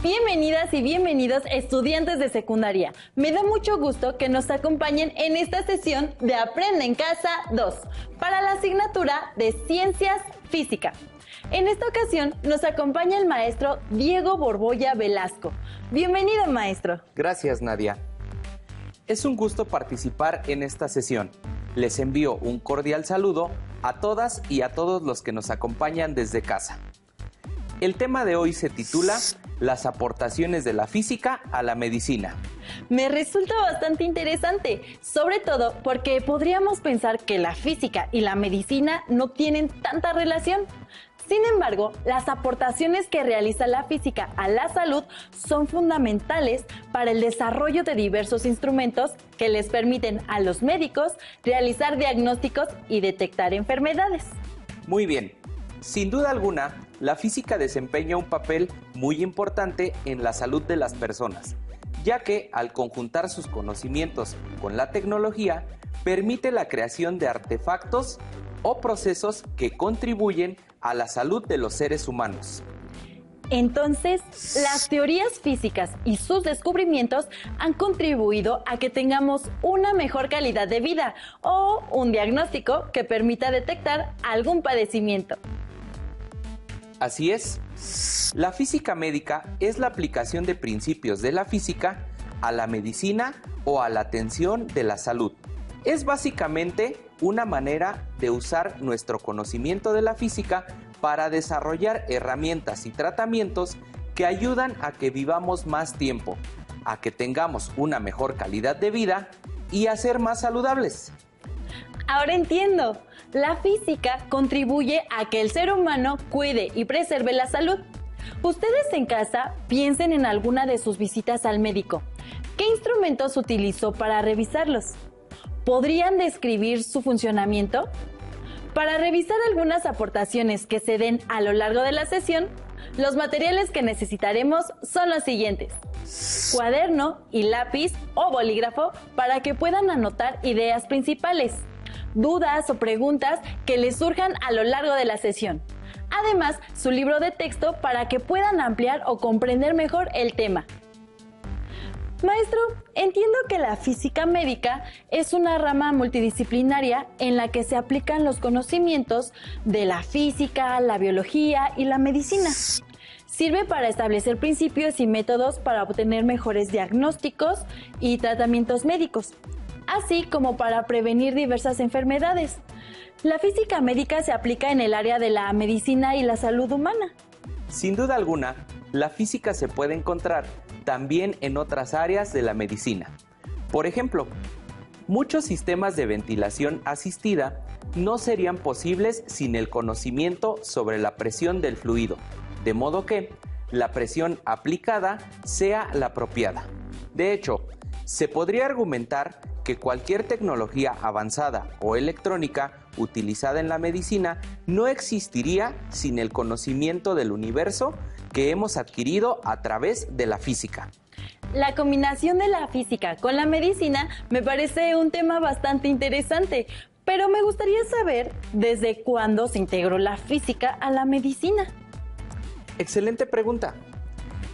Bienvenidas y bienvenidos estudiantes de secundaria. Me da mucho gusto que nos acompañen en esta sesión de Aprende en Casa 2 para la asignatura de Ciencias Física. En esta ocasión nos acompaña el maestro Diego Borbolla Velasco. Bienvenido, maestro. Gracias, Nadia. Es un gusto participar en esta sesión. Les envío un cordial saludo a todas y a todos los que nos acompañan desde casa. El tema de hoy se titula Las aportaciones de la física a la medicina. Me resulta bastante interesante, sobre todo porque podríamos pensar que la física y la medicina no tienen tanta relación. Sin embargo, las aportaciones que realiza la física a la salud son fundamentales para el desarrollo de diversos instrumentos que les permiten a los médicos realizar diagnósticos y detectar enfermedades. Muy bien. Sin duda alguna, la física desempeña un papel muy importante en la salud de las personas, ya que al conjuntar sus conocimientos con la tecnología, permite la creación de artefactos o procesos que contribuyen a la salud de los seres humanos. Entonces, las teorías físicas y sus descubrimientos han contribuido a que tengamos una mejor calidad de vida o un diagnóstico que permita detectar algún padecimiento. Así es. La física médica es la aplicación de principios de la física a la medicina o a la atención de la salud. Es básicamente una manera de usar nuestro conocimiento de la física para desarrollar herramientas y tratamientos que ayudan a que vivamos más tiempo, a que tengamos una mejor calidad de vida y a ser más saludables. Ahora entiendo. La física contribuye a que el ser humano cuide y preserve la salud. Ustedes en casa piensen en alguna de sus visitas al médico. ¿Qué instrumentos utilizó para revisarlos? ¿Podrían describir su funcionamiento? Para revisar algunas aportaciones que se den a lo largo de la sesión, los materiales que necesitaremos son los siguientes: cuaderno y lápiz o bolígrafo para que puedan anotar ideas principales, dudas o preguntas que les surjan a lo largo de la sesión. Además, su libro de texto para que puedan ampliar o comprender mejor el tema. Maestro, entiendo que la física médica es una rama multidisciplinaria en la que se aplican los conocimientos de la física, la biología y la medicina. Sirve para establecer principios y métodos para obtener mejores diagnósticos y tratamientos médicos, así como para prevenir diversas enfermedades. La física médica se aplica en el área de la medicina y la salud humana. Sin duda alguna, la física se puede encontrar también en otras áreas de la medicina. Por ejemplo, muchos sistemas de ventilación asistida no serían posibles sin el conocimiento sobre la presión del fluido, de modo que la presión aplicada sea la apropiada. De hecho, se podría argumentar que cualquier tecnología avanzada o electrónica utilizada en la medicina no existiría sin el conocimiento del universo que hemos adquirido a través de la física. La combinación de la física con la medicina me parece un tema bastante interesante, pero me gustaría saber desde cuándo se integró la física a la medicina. Excelente pregunta.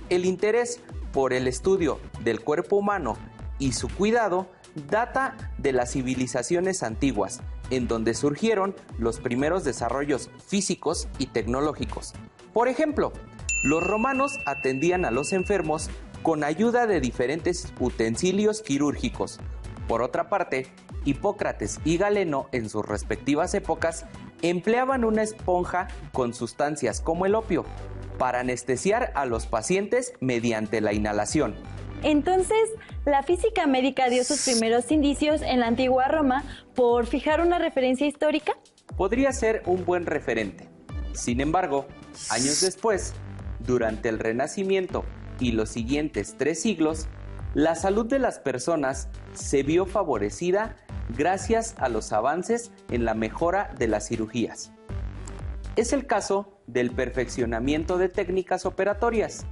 El interés por el estudio del cuerpo humano y su cuidado data de las civilizaciones antiguas, en donde surgieron los primeros desarrollos físicos y tecnológicos. Por ejemplo, los romanos atendían a los enfermos con ayuda de diferentes utensilios quirúrgicos. Por otra parte, Hipócrates y Galeno, en sus respectivas épocas, empleaban una esponja con sustancias como el opio para anestesiar a los pacientes mediante la inhalación. Entonces, la física médica dio sus primeros indicios en la antigua Roma por fijar una referencia histórica. Podría ser un buen referente. Sin embargo, años después, durante el Renacimiento y los siguientes 3 siglos, la salud de las personas se vio favorecida gracias a los avances en la mejora de las cirugías. Es el caso del perfeccionamiento de técnicas operatorias,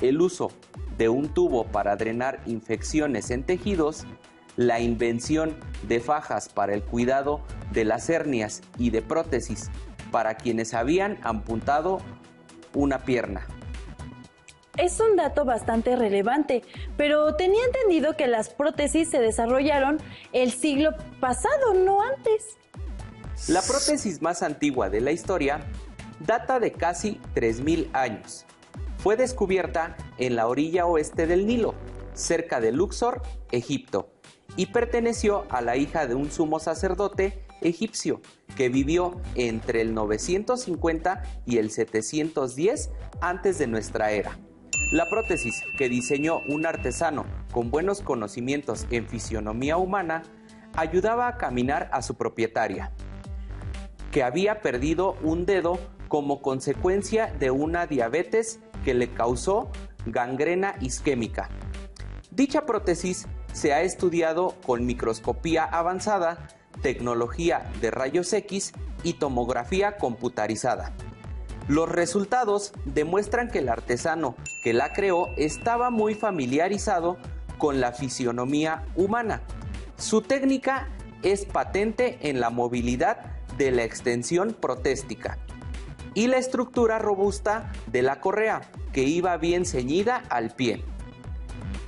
el uso de un tubo para drenar infecciones en tejidos, la invención de fajas para el cuidado de las hernias y de prótesis para quienes habían amputado una pierna. Es un dato bastante relevante, pero tenía entendido que las prótesis se desarrollaron el siglo pasado, no antes. La prótesis más antigua de la historia data de casi 3000 años. Fue descubierta en la orilla oeste del Nilo, cerca de Luxor, Egipto, y perteneció a la hija de un sumo sacerdote egipcio que vivió entre el 950 y el 710 antes de nuestra era. La prótesis que diseñó un artesano con buenos conocimientos en fisionomía humana ayudaba a caminar a su propietaria, que había perdido un dedo como consecuencia de una diabetes que le causó gangrena isquémica. Dicha prótesis se ha estudiado con microscopía avanzada, tecnología de rayos X y tomografía computarizada. Los resultados demuestran que el artesano que la creó estaba muy familiarizado con la fisionomía humana. Su técnica es patente en la movilidad de la extensión protéstica y la estructura robusta de la correa, que iba bien ceñida al pie.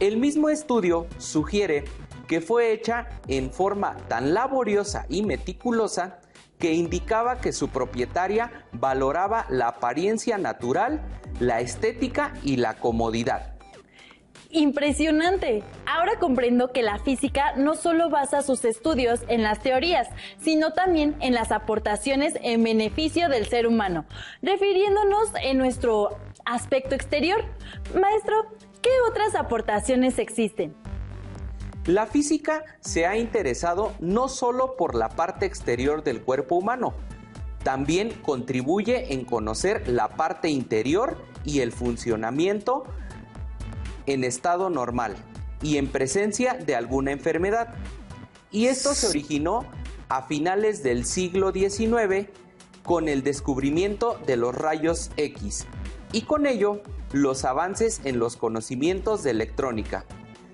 El mismo estudio sugiere que fue hecha en forma tan laboriosa y meticulosa que indicaba que su propietaria valoraba la apariencia natural, la estética y la comodidad. ¡Impresionante! Ahora comprendo que la física no solo basa sus estudios en las teorías, sino también en las aportaciones en beneficio del ser humano, refiriéndonos en nuestro aspecto exterior. Maestro, ¿qué otras aportaciones existen? La física se ha interesado no solo por la parte exterior del cuerpo humano, también contribuye en conocer la parte interior y el funcionamiento en estado normal y en presencia de alguna enfermedad. Y esto se originó a finales del siglo XIX con el descubrimiento de los rayos X y con ello los avances en los conocimientos de electrónica.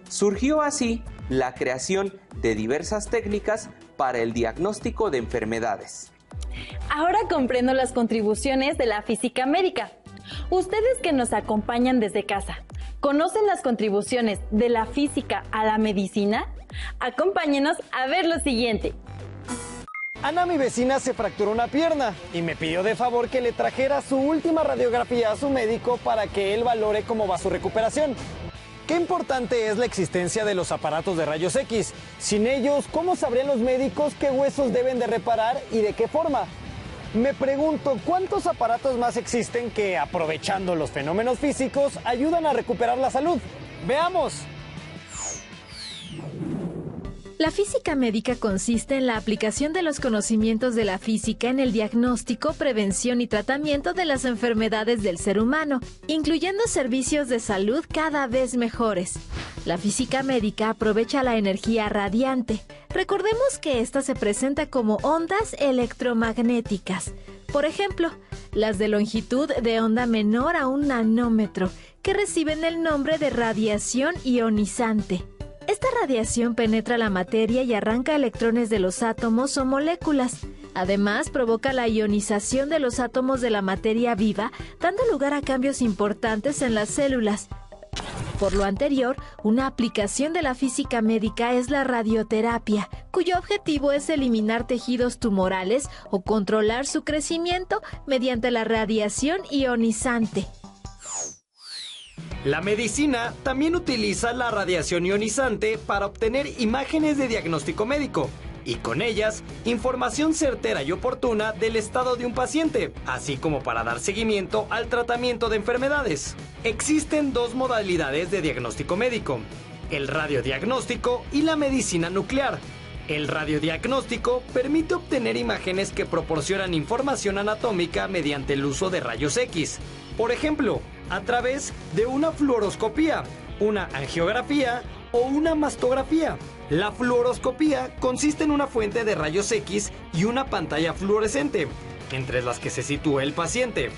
Surgió así la creación de diversas técnicas para el diagnóstico de enfermedades. Ahora comprendo las contribuciones de la física médica. Ustedes que nos acompañan desde casa, ¿conocen las contribuciones de la física a la medicina? Acompáñenos a ver lo siguiente. Ana, mi vecina, se fracturó una pierna y me pidió de favor que le trajera su última radiografía a su médico para que él valore cómo va su recuperación. Qué importante es la existencia de los aparatos de rayos X. Sin ellos, ¿cómo sabrían los médicos qué huesos deben de reparar y de qué forma? Me pregunto, ¿cuántos aparatos más existen que, aprovechando los fenómenos físicos, ayudan a recuperar la salud? ¡Veamos! La física médica consiste en la aplicación de los conocimientos de la física en el diagnóstico, prevención y tratamiento de las enfermedades del ser humano, incluyendo servicios de salud cada vez mejores. La física médica aprovecha la energía radiante. Recordemos que esta se presenta como ondas electromagnéticas. Por ejemplo, las de longitud de onda menor a 1 nanómetro, que reciben el nombre de radiación ionizante. Esta radiación penetra la materia y arranca electrones de los átomos o moléculas. Además, provoca la ionización de los átomos de la materia viva, dando lugar a cambios importantes en las células. Por lo anterior, una aplicación de la física médica es la radioterapia, cuyo objetivo es eliminar tejidos tumorales o controlar su crecimiento mediante la radiación ionizante. La medicina también utiliza la radiación ionizante para obtener imágenes de diagnóstico médico y con ellas información certera y oportuna del estado de un paciente, así como para dar seguimiento al tratamiento de enfermedades. Existen dos modalidades de diagnóstico médico: el radiodiagnóstico y la medicina nuclear. El radiodiagnóstico permite obtener imágenes que proporcionan información anatómica mediante el uso de rayos X. Por ejemplo, a través de una fluoroscopía, una angiografía o una mastografía. La fluoroscopía consiste en una fuente de rayos X y una pantalla fluorescente, entre las que se sitúa el paciente.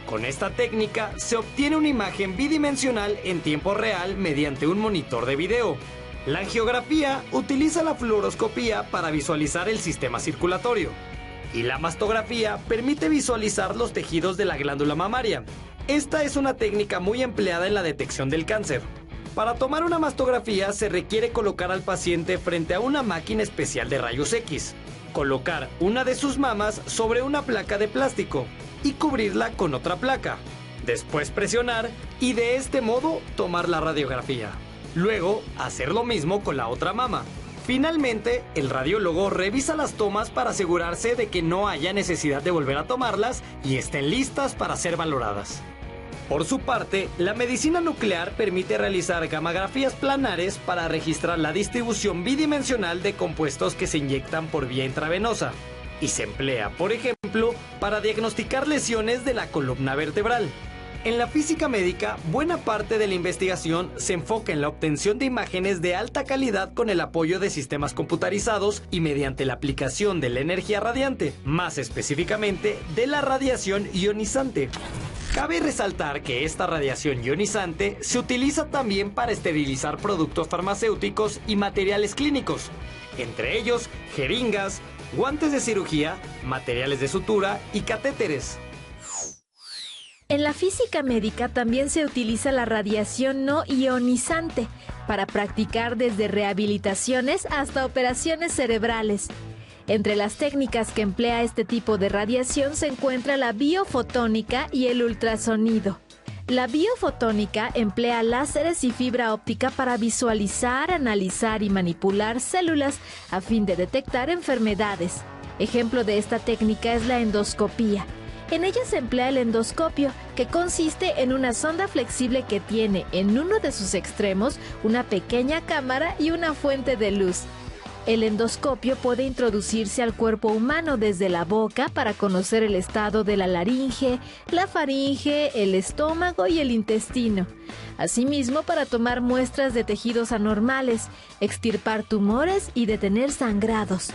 Con esta técnica se obtiene una imagen bidimensional en tiempo real mediante un monitor de video. La angiografía utiliza la fluoroscopía para visualizar el sistema circulatorio y la mastografía permite visualizar los tejidos de la glándula mamaria. Esta es una técnica muy empleada en la detección del cáncer. Para tomar una mastografía se requiere colocar al paciente frente a una máquina especial de rayos X, colocar una de sus mamas sobre una placa de plástico y cubrirla con otra placa. Después presionar y de este modo tomar la radiografía. Luego hacer lo mismo con la otra mama. Finalmente, el radiólogo revisa las tomas para asegurarse de que no haya necesidad de volver a tomarlas y estén listas para ser valoradas. Por su parte, la medicina nuclear permite realizar gammagrafías planares para registrar la distribución bidimensional de compuestos que se inyectan por vía intravenosa y se emplea, por ejemplo, para diagnosticar lesiones de la columna vertebral. En la física médica, buena parte de la investigación se enfoca en la obtención de imágenes de alta calidad con el apoyo de sistemas computarizados y mediante la aplicación de la energía radiante, más específicamente de la radiación ionizante. Cabe resaltar que esta radiación ionizante se utiliza también para esterilizar productos farmacéuticos y materiales clínicos, entre ellos jeringas, guantes de cirugía, materiales de sutura y catéteres. En la física médica también se utiliza la radiación no ionizante para practicar desde rehabilitaciones hasta operaciones cerebrales. Entre las técnicas que emplea este tipo de radiación se encuentra la biofotónica y el ultrasonido. La biofotónica emplea láseres y fibra óptica para visualizar, analizar y manipular células a fin de detectar enfermedades. Ejemplo de esta técnica es la endoscopía. En ella se emplea el endoscopio, que consiste en una sonda flexible que tiene en uno de sus extremos una pequeña cámara y una fuente de luz. El endoscopio puede introducirse al cuerpo humano desde la boca para conocer el estado de la laringe, la faringe, el estómago y el intestino. Asimismo, para tomar muestras de tejidos anormales, extirpar tumores y detener sangrados.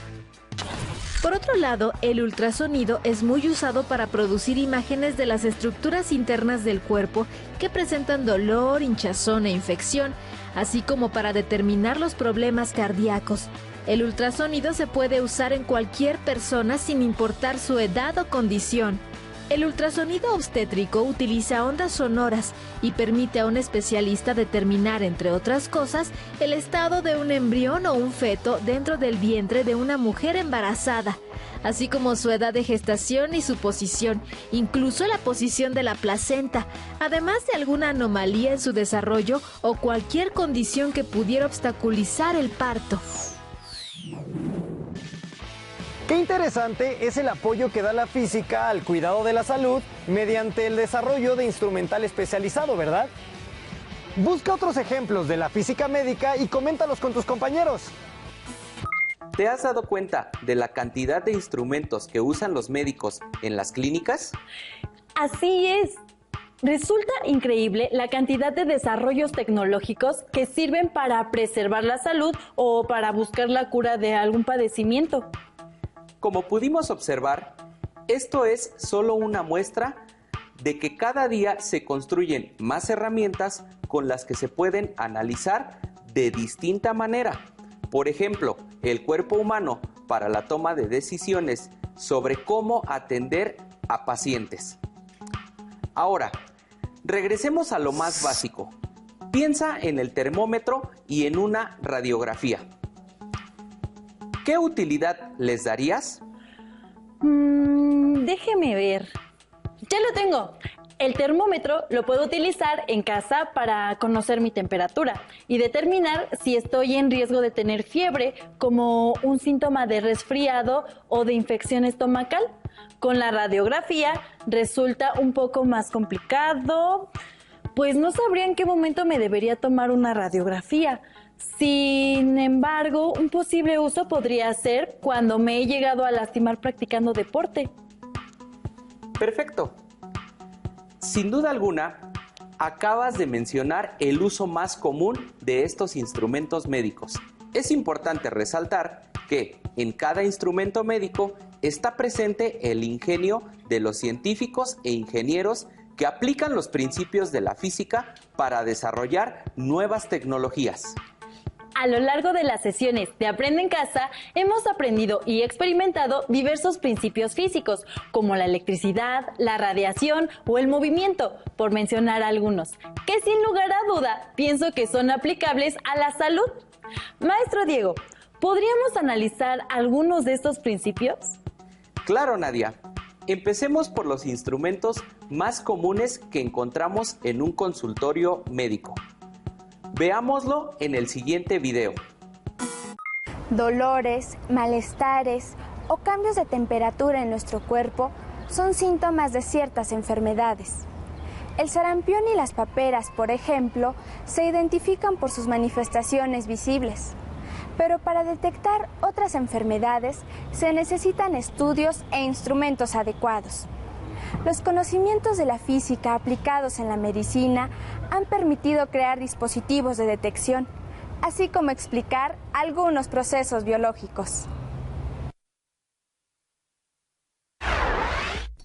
Por otro lado, el ultrasonido es muy usado para producir imágenes de las estructuras internas del cuerpo que presentan dolor, hinchazón e infección, así como para determinar los problemas cardíacos. El ultrasonido se puede usar en cualquier persona sin importar su edad o condición. El ultrasonido obstétrico utiliza ondas sonoras y permite a un especialista determinar, entre otras cosas, el estado de un embrión o un feto dentro del vientre de una mujer embarazada, así como su edad de gestación y su posición, incluso la posición de la placenta, además de alguna anomalía en su desarrollo o cualquier condición que pudiera obstaculizar el parto. Qué interesante es el apoyo que da la física al cuidado de la salud mediante el desarrollo de instrumental especializado, ¿verdad? Busca otros ejemplos de la física médica y coméntalos con tus compañeros. ¿Te has dado cuenta de la cantidad de instrumentos que usan los médicos en las clínicas? Así es. Resulta increíble la cantidad de desarrollos tecnológicos que sirven para preservar la salud o para buscar la cura de algún padecimiento. Como pudimos observar, esto es solo una muestra de que cada día se construyen más herramientas con las que se pueden analizar de distinta manera. Por ejemplo, el cuerpo humano para la toma de decisiones sobre cómo atender a pacientes. Ahora, regresemos a lo más básico. Piensa en el termómetro y en una radiografía. ¿Qué utilidad les darías? Déjeme ver. Ya lo tengo. El termómetro lo puedo utilizar en casa para conocer mi temperatura y determinar si estoy en riesgo de tener fiebre, como un síntoma de resfriado o de infección estomacal. Con la radiografía resulta un poco más complicado, pues no sabría en qué momento me debería tomar una radiografía. Sin embargo, un posible uso podría ser cuando me he llegado a lastimar practicando deporte. Perfecto. Sin duda alguna, acabas de mencionar el uso más común de estos instrumentos médicos. Es importante resaltar que en cada instrumento médico está presente el ingenio de los científicos e ingenieros que aplican los principios de la física para desarrollar nuevas tecnologías. A lo largo de las sesiones de Aprende en Casa, hemos aprendido y experimentado diversos principios físicos, como la electricidad, la radiación o el movimiento, por mencionar algunos, que sin lugar a duda pienso que son aplicables a la salud. Maestro Diego, ¿podríamos analizar algunos de estos principios? Claro, Nadia. Empecemos por los instrumentos más comunes que encontramos en un consultorio médico. Veámoslo en el siguiente video. Dolores, malestares o cambios de temperatura en nuestro cuerpo son síntomas de ciertas enfermedades. El sarampión y las paperas, por ejemplo, se identifican por sus manifestaciones visibles. Pero para detectar otras enfermedades se necesitan estudios e instrumentos adecuados. Los conocimientos de la física aplicados en la medicina han permitido crear dispositivos de detección, así como explicar algunos procesos biológicos.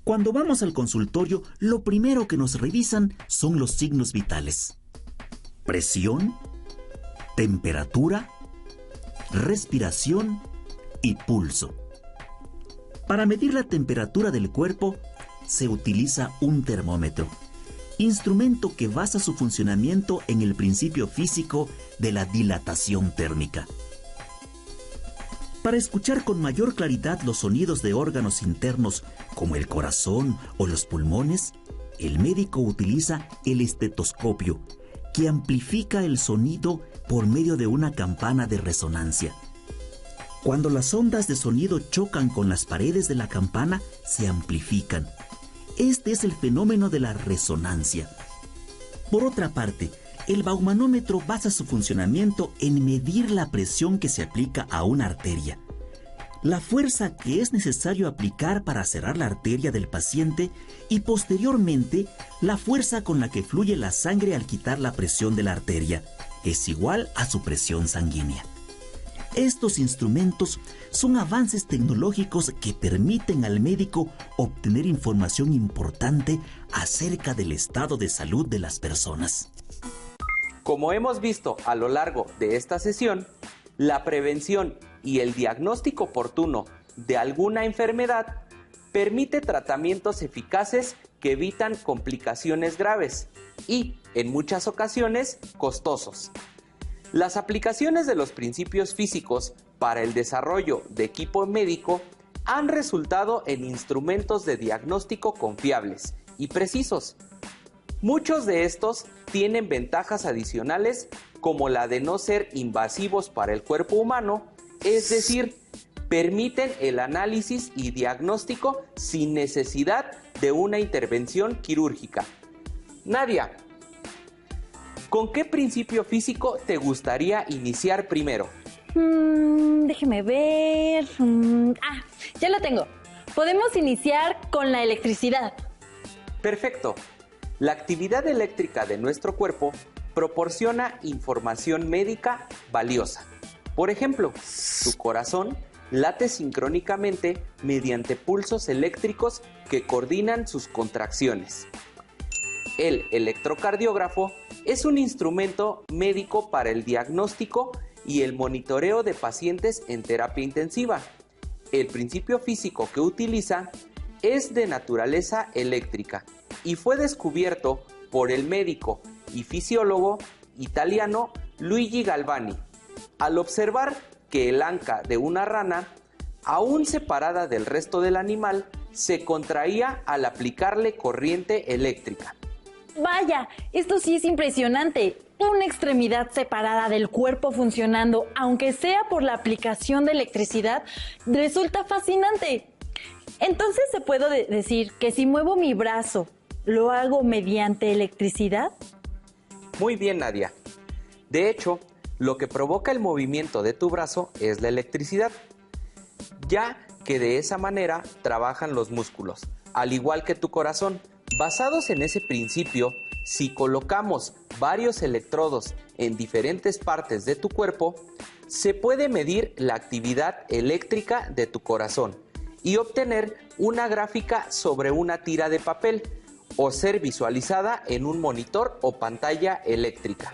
Cuando vamos al consultorio, lo primero que nos revisan son los signos vitales: presión, temperatura, respiración y pulso. Para medir la temperatura del cuerpo, se utiliza un termómetro, instrumento que basa su funcionamiento en el principio físico de la dilatación térmica. Para escuchar con mayor claridad los sonidos de órganos internos como el corazón o los pulmones, el médico utiliza el estetoscopio, que amplifica el sonido por medio de una campana de resonancia. Cuando las ondas de sonido chocan con las paredes de la campana, se amplifican. Este es el fenómeno de la resonancia. Por otra parte, el baumanómetro basa su funcionamiento en medir la presión que se aplica a una arteria, la fuerza que es necesario aplicar para cerrar la arteria del paciente y posteriormente la fuerza con la que fluye la sangre al quitar la presión de la arteria es igual a su presión sanguínea. Estos instrumentos son avances tecnológicos que permiten al médico obtener información importante acerca del estado de salud de las personas. Como hemos visto a lo largo de esta sesión, la prevención y el diagnóstico oportuno de alguna enfermedad permite tratamientos eficaces que evitan complicaciones graves y, en muchas ocasiones, costosos. Las aplicaciones de los principios físicos para el desarrollo de equipo médico han resultado en instrumentos de diagnóstico confiables y precisos. Muchos de estos tienen ventajas adicionales como la de no ser invasivos para el cuerpo humano, es decir, permiten el análisis y diagnóstico sin necesidad de una intervención quirúrgica. Nadia, ¿con qué principio físico te gustaría iniciar primero? Déjeme ver. Ya lo tengo. Podemos iniciar con la electricidad. Perfecto. La actividad eléctrica de nuestro cuerpo proporciona información médica valiosa. Por ejemplo, tu corazón late sincrónicamente mediante pulsos eléctricos que coordinan sus contracciones. El electrocardiógrafo es un instrumento médico para el diagnóstico y el monitoreo de pacientes en terapia intensiva. El principio físico que utiliza es de naturaleza eléctrica y fue descubierto por el médico y fisiólogo italiano Luigi Galvani, al observar que el anca de una rana, aún separada del resto del animal, se contraía al aplicarle corriente eléctrica. Vaya, esto sí es impresionante. Una extremidad separada del cuerpo funcionando, aunque sea por la aplicación de electricidad, resulta fascinante. Entonces, ¿se puede decir que si muevo mi brazo, lo hago mediante electricidad? Muy bien, Nadia. De hecho, lo que provoca el movimiento de tu brazo es la electricidad, ya que de esa manera trabajan los músculos, al igual que tu corazón. Basados en ese principio, si colocamos varios electrodos en diferentes partes de tu cuerpo, se puede medir la actividad eléctrica de tu corazón y obtener una gráfica sobre una tira de papel o ser visualizada en un monitor o pantalla eléctrica.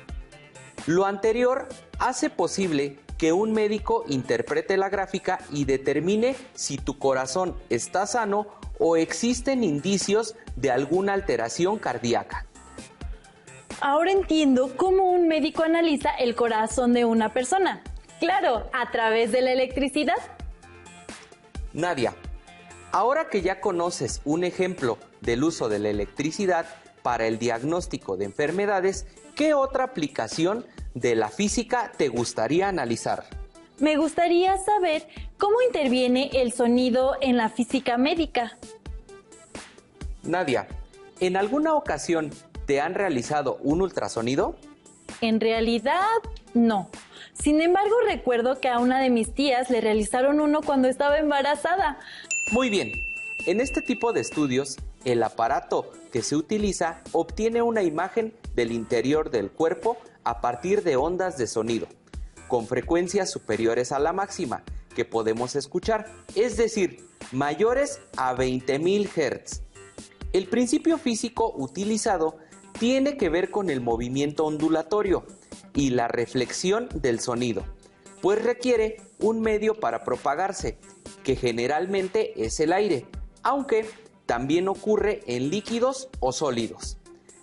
Lo anterior hace posible que un médico interprete la gráfica y determine si tu corazón está sano o existen indicios de alguna alteración cardíaca. Ahora entiendo cómo un médico analiza el corazón de una persona. Claro, a través de la electricidad. Nadia, ahora que ya conoces un ejemplo del uso de la electricidad para el diagnóstico de enfermedades, ¿qué otra aplicación de la física te gustaría analizar? Me gustaría saber cómo interviene el sonido en la física médica. Nadia, ¿en alguna ocasión te han realizado un ultrasonido? En realidad, no. Sin embargo, recuerdo que a una de mis tías le realizaron uno cuando estaba embarazada. Muy bien, en este tipo de estudios, el aparato que se utiliza obtiene una imagen del interior del cuerpo a partir de ondas de sonido, con frecuencias superiores a la máxima que podemos escuchar, es decir, mayores a 20.000 Hz. El principio físico utilizado tiene que ver con el movimiento ondulatorio y la reflexión del sonido, pues requiere un medio para propagarse, que generalmente es el aire, aunque también ocurre en líquidos o sólidos.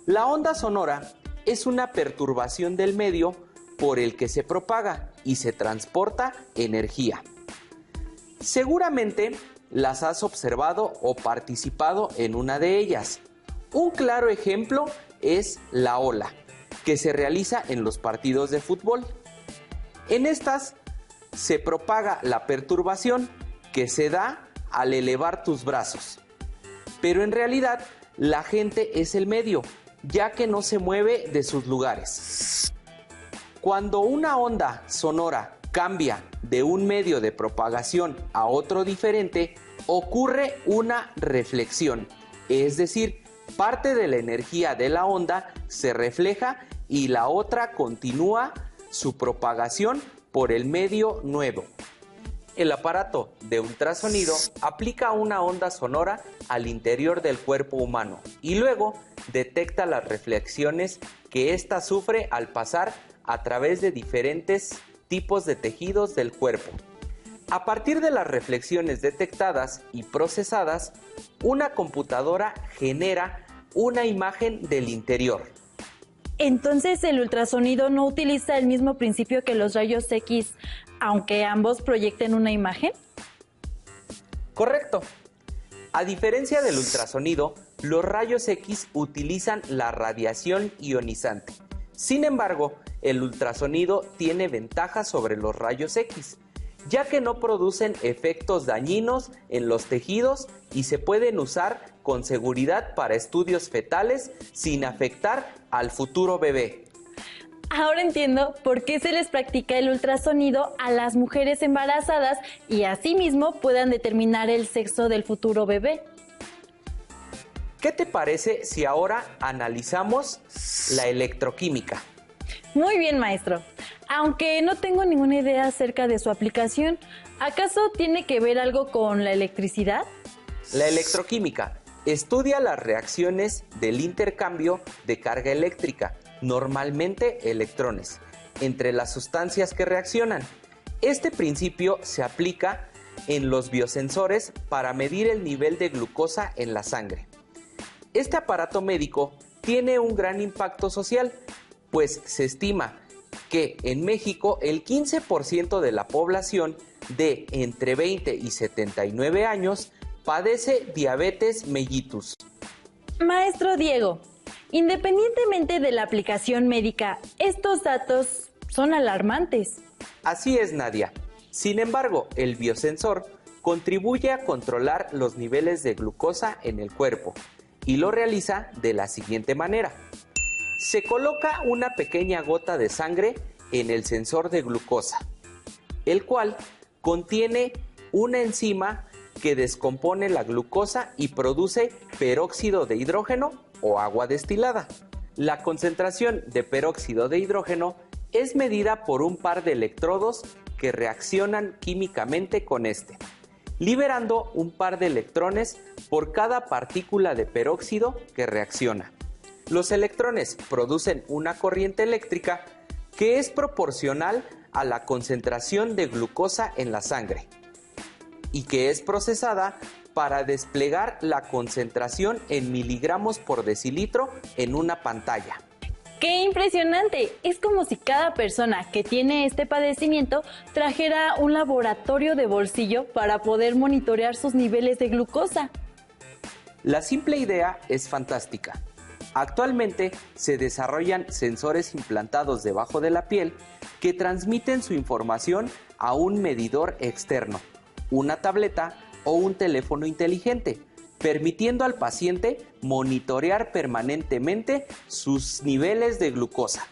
La onda sonora es una perturbación del medio por el que se propaga y se transporta energía. Seguramente las has observado o participado en una de ellas. Un claro ejemplo es la ola, que se realiza en los partidos de fútbol. En estas se propaga la perturbación que se da al elevar tus brazos. Pero en realidad la gente es el medio, ya que no se mueve de sus lugares. Cuando una onda sonora cambia de un medio de propagación a otro diferente, ocurre una reflexión, es decir, parte de la energía de la onda se refleja y la otra continúa su propagación por el medio nuevo. El aparato de ultrasonido aplica una onda sonora al interior del cuerpo humano y luego detecta las reflexiones que ésta sufre al pasar a través de diferentes tipos de tejidos del cuerpo. A partir de las reflexiones detectadas y procesadas, una computadora genera una imagen del interior. Entonces, ¿el ultrasonido no utiliza el mismo principio que los rayos X, aunque ambos proyecten una imagen? Correcto. A diferencia del ultrasonido, los rayos X utilizan la radiación ionizante. Sin embargo, el ultrasonido tiene ventajas sobre los rayos X, ya que no producen efectos dañinos en los tejidos y se pueden usar con seguridad para estudios fetales sin afectar al futuro bebé. Ahora entiendo por qué se les practica el ultrasonido a las mujeres embarazadas y asimismo puedan determinar el sexo del futuro bebé. ¿Qué te parece si ahora analizamos la electroquímica? Muy bien, maestro. Aunque no tengo ninguna idea acerca de su aplicación, ¿acaso tiene que ver algo con la electricidad? La electroquímica estudia las reacciones del intercambio de carga eléctrica, normalmente electrones, entre las sustancias que reaccionan. Este principio se aplica en los biosensores para medir el nivel de glucosa en la sangre. Este aparato médico tiene un gran impacto social, pues se estima que en México el 15% de la población de entre 20 y 79 años padece diabetes mellitus. Maestro Diego, independientemente de la aplicación médica, estos datos son alarmantes. Así es, Nadia. Sin embargo, el biosensor contribuye a controlar los niveles de glucosa en el cuerpo y lo realiza de la siguiente manera. Se coloca una pequeña gota de sangre en el sensor de glucosa, el cual contiene una enzima que descompone la glucosa y produce peróxido de hidrógeno o agua destilada. La concentración de peróxido de hidrógeno es medida por un par de electrodos que reaccionan químicamente con este, liberando un par de electrones por cada partícula de peróxido que reacciona. Los electrones producen una corriente eléctrica que es proporcional a la concentración de glucosa en la sangre y que es procesada para desplegar la concentración en miligramos por decilitro en una pantalla. ¡Qué impresionante! Es como si cada persona que tiene este padecimiento trajera un laboratorio de bolsillo para poder monitorear sus niveles de glucosa. La simple idea es fantástica. Actualmente se desarrollan sensores implantados debajo de la piel que transmiten su información a un medidor externo, una tableta o un teléfono inteligente, permitiendo al paciente monitorear permanentemente sus niveles de glucosa.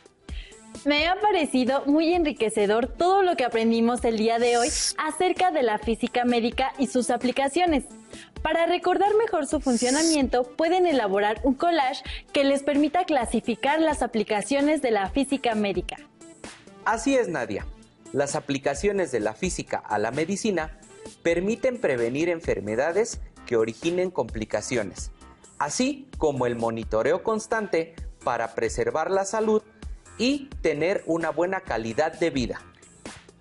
Me ha parecido muy enriquecedor todo lo que aprendimos el día de hoy acerca de la física médica y sus aplicaciones. Para recordar mejor su funcionamiento, pueden elaborar un collage que les permita clasificar las aplicaciones de la física médica. Así es, Nadia. Las aplicaciones de la física a la medicina permiten prevenir enfermedades que originen complicaciones, así como el monitoreo constante para preservar la salud y tener una buena calidad de vida.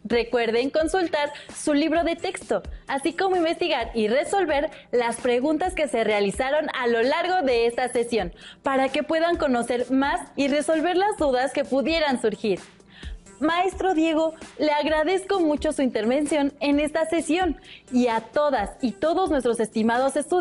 Recuerden consultar su libro de texto, así como investigar y resolver las preguntas que se realizaron a lo largo de esta sesión, para que puedan conocer más y resolver las dudas que pudieran surgir. Maestro Diego, le agradezco mucho su intervención en esta sesión y a todas y todos nuestros estimados estudiantes.